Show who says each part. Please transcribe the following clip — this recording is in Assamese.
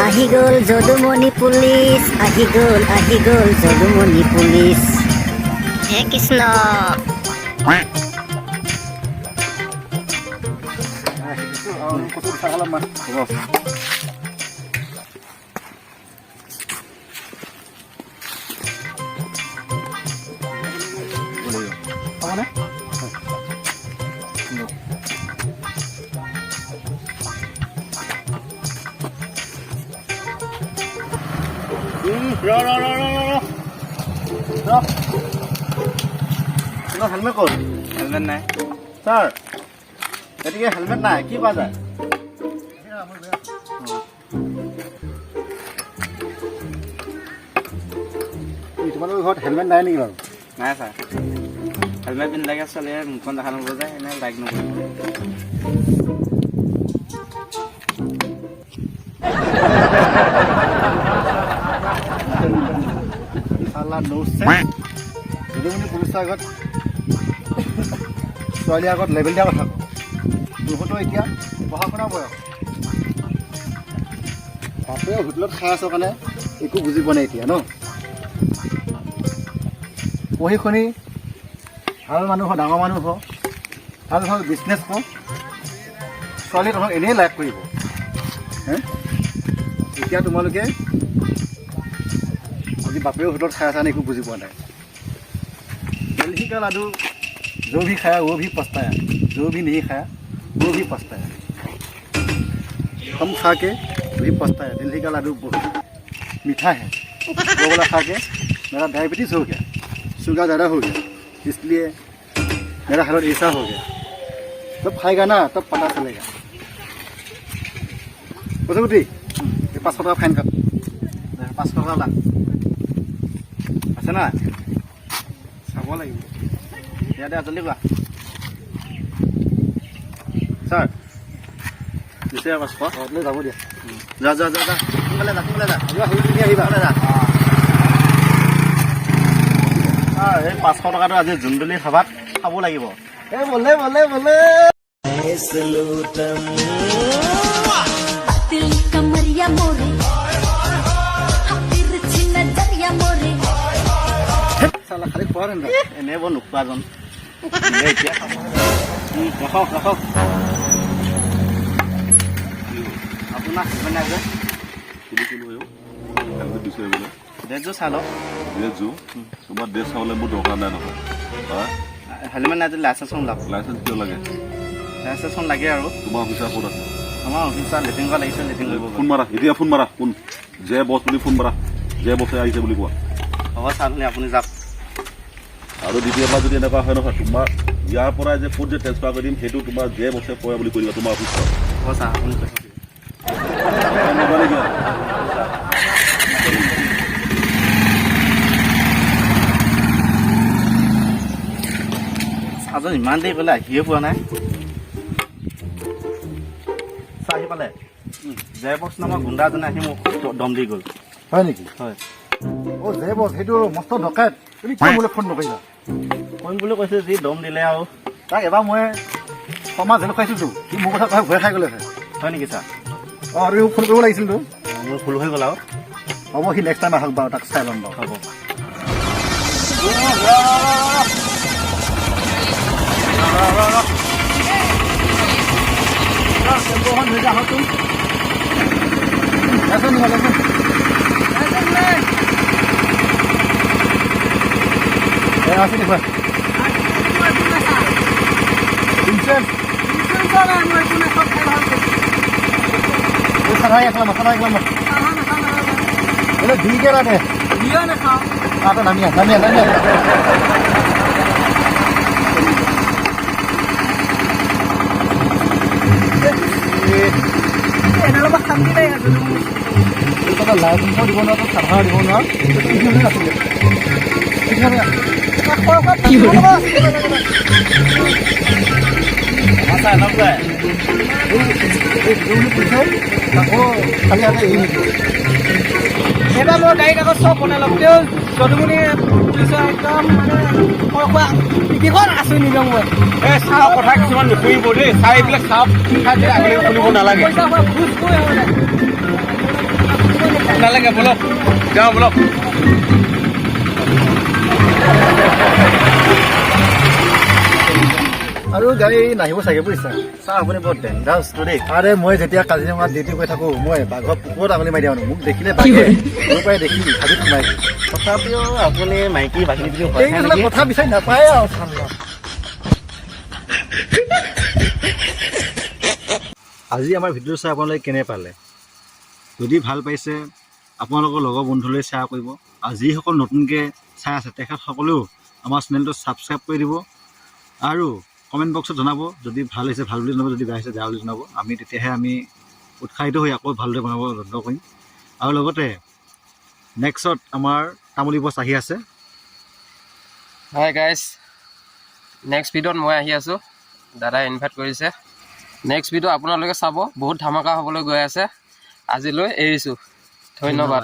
Speaker 1: আহি গ'ল যদুমণি পুলিচ, আহি গ'ল যদুমণি পুলিচ। হে কৃষ্ণ।
Speaker 2: হেলমেট ক'ত?
Speaker 3: হেলমেট নাই
Speaker 2: ছাৰ গতিকে হেলমেট নাই কি পোৱা যায়? তোমালোকৰ ঘৰত হেলমেট নাই নেকি বাৰু?
Speaker 3: নাই ছাৰ হেলমেট পিন্ধিলেগে ছোৱালীয়ে মুখখন দেখা নগ'ল যে এনে বাইক নগ'ল
Speaker 2: যদুমণি পুলিচৰ আগত ছোৱালীৰ আগত লেবেল দিয়া কথা তহঁতৰ এতিয়া পঢ়া শুনা বয়স বাপে হোটেলত খাই আছ কাৰণে একো বুজি পোৱা নাই এতিয়া ন পঢ়ি শুনি ভাল মানুহ হ ডাঙৰ মানুহ হ ভাল ভাল বিজনেছ কৰ ছোৱালী তহঁতক এনেই লাইক কৰিব হে এতিয়া তোমালোকে আজি বাপেও হোটেলত খাই আছা একো বুজি পোৱা নাই दिल्ली का लाडू जो भी खाया वो भी पछताया जो भी नहीं खाया वो भी पछताया हम खा के भी पछताया दिल्ली का लाडू बहुत मीठा है वो वाला खा के मेरा डायबिटीज़ हो गया शुगर ज़्यादा हो गया इसलिए मेरा हालत ऐसा हो गया जब खाएगा ना तब पता चलेगा बसुमती ये 500 टका फाइन कर 500 टका ला আছে না চাব লাগিব ইয়াতে জলদি কোৱা ছাৰ দিছে পাঁচশ লৈ যাব দিয়া যা যা যা যা সোনকালে যা আহিবা যা এই 500 টকাটো আজি জোনদুলি সভাত খাব লাগিব এই বলে বলে বলে
Speaker 4: कमरिया मोरे तिरछी नजरिया मोरे
Speaker 2: চালা খালি খোৱা এনে বৰ নোখোৱাজন এতিয়া ৰাখক ৰাখক আপোনাৰ মানে যে
Speaker 5: হেলমেট দিছে বোলে
Speaker 2: ডেটযোৰ চাই লওক
Speaker 5: ড্ৰেছযোৰ তোমাৰ ড্ৰেছ চাবলৈ মোৰ দৰকাৰ নাই নহয়
Speaker 2: হেলমেট নাই যদি লাইচেন্সখন ওলাওক
Speaker 5: লাইচেন্স কিয় লাগে
Speaker 2: লাইচেন্সখন লাগে আৰু
Speaker 5: তোমাৰ অফিচাৰ ক'ত আছে
Speaker 2: আমাৰ অফিচাৰ লেটিং কৰা লাগিছে লেটিং কৰিব
Speaker 5: ফোন মাৰা এতিয়া ফোন মাৰা কোন যে বছ বুলি ফোন মাৰা যে বছে আহিছে বুলি কোৱা
Speaker 2: হ'ব ছাৰ আপুনি যাওক
Speaker 5: আৰু দ্বিতীয়বাৰ যদি এনেকুৱা হয় নহয় তোমাৰ ইয়াৰ পৰাই যে ক'ত যে ট্ৰেন্সফাৰ কৰি দিম সেইটো তোমাৰ যে বছে পৰে বুলি কৈ দিবা তোমাৰ অফিচত
Speaker 2: হ'ব ছাৰ আপুনি কৈছে আজি ইমান দেৰি ক'লে আহিয়ে পোৱা নাই চাহ আহি পালে জয়বক্স নামৰ গুণ্ডা এজনে আহি মোক দম দি গ'ল হয় নেকি হয় অ' জয়বক্স সেইটো মস্ত ডকাইত তুমি কিয় মোলৈ ফোন নকৰিলা কৰিম বুলি কৈছে যি দম দিলে আৰু তাক এবাৰ মই সমাজ জেলত খাইছিলোতো সি মোৰ কথা ভয় খাই গ'লে হয় নেকি ছাৰ অঁ আৰু মোক ফোন কৰিব লাগিছিলতো মোৰ ভুল হৈ গ'ল আৰু হ'ব সি নেক্সট টাইম আহক বাৰু তাক চাই ল'ম বাৰু হ'ব আছে দেখুৱা দিকে লাগে নামিয়া নামিয়া নামিয়া লাইচেন্স দিব নোৱাৰো চাধা দিব নোৱাৰো
Speaker 6: এবাৰ মোৰ গাড়ীত আকৌ চব বনাই ল'ম যদুমণি পুলিচৰ একদম মানে মই কিমান আছো নিজক মই
Speaker 3: এই চাহ কথা কিছুমান নুশুনিব দেই চাহ এইবিলাক চাহ খাই আগলৈ শুনিব নালাগে
Speaker 6: পইচা মই ঘুচ গৈ
Speaker 3: নালাগে বলক যাওঁ বলক
Speaker 2: আৰু গাড়ী নাহিব চাগে বুজিছা চাহ আপুনি বৰ ডেঞ্জাৰাছ দেই আৰে মই যেতিয়া কাজিৰঙাত ডিউটি কৰি থাকোঁ মই বাঘৰ পুকুৰত আঙুলি মাৰি দিওঁ মোক দেখিলে বাঘে মোৰ পৰাই দেখি হাবিত সোমাই
Speaker 3: তথাপিও আপুনি মাইকী বাহিনী বুলি
Speaker 2: এইবিলাক কথা বিচাৰি নাপায় আৰু ঠাণ্ডা আজি আমাৰ ভিডিঅ' চাই আপোনালোকে কেনে পালে যদি ভাল পাইছে আপোনালোকৰ লগৰ বন্ধুলৈ শ্বেয়াৰ কৰিব আৰু যিসকল নতুনকৈ চাই আছে তেখেতসকলেও আমাৰ চেনেলটো ছাবস্ক্ৰাইব কৰি দিব আৰু কমেণ্ট বক্সত জনাব যদি ভাল হৈছে ভাল বুলি জনাব যদি বেয়া হৈছে বেয়া বুলি জনাব আমি তেতিয়াহে আমি উৎসাহিত হৈ আকৌ ভালদৰে বনাব যত্ন কৰিম আৰু লগতে নেক্সট আমাৰ তামুলী বছ আহি আছে
Speaker 7: হাই গাইজ নেক্সট ভিডিঅ'ত মই আহি আছোঁ দাদাই ইনভাইট কৰিছে নেক্সট ভিডিঅ' আপোনালোকে চাব বহুত ধামাকা হ'বলৈ গৈ আছে আজিলৈ এৰিছোঁ ধন্যবাদ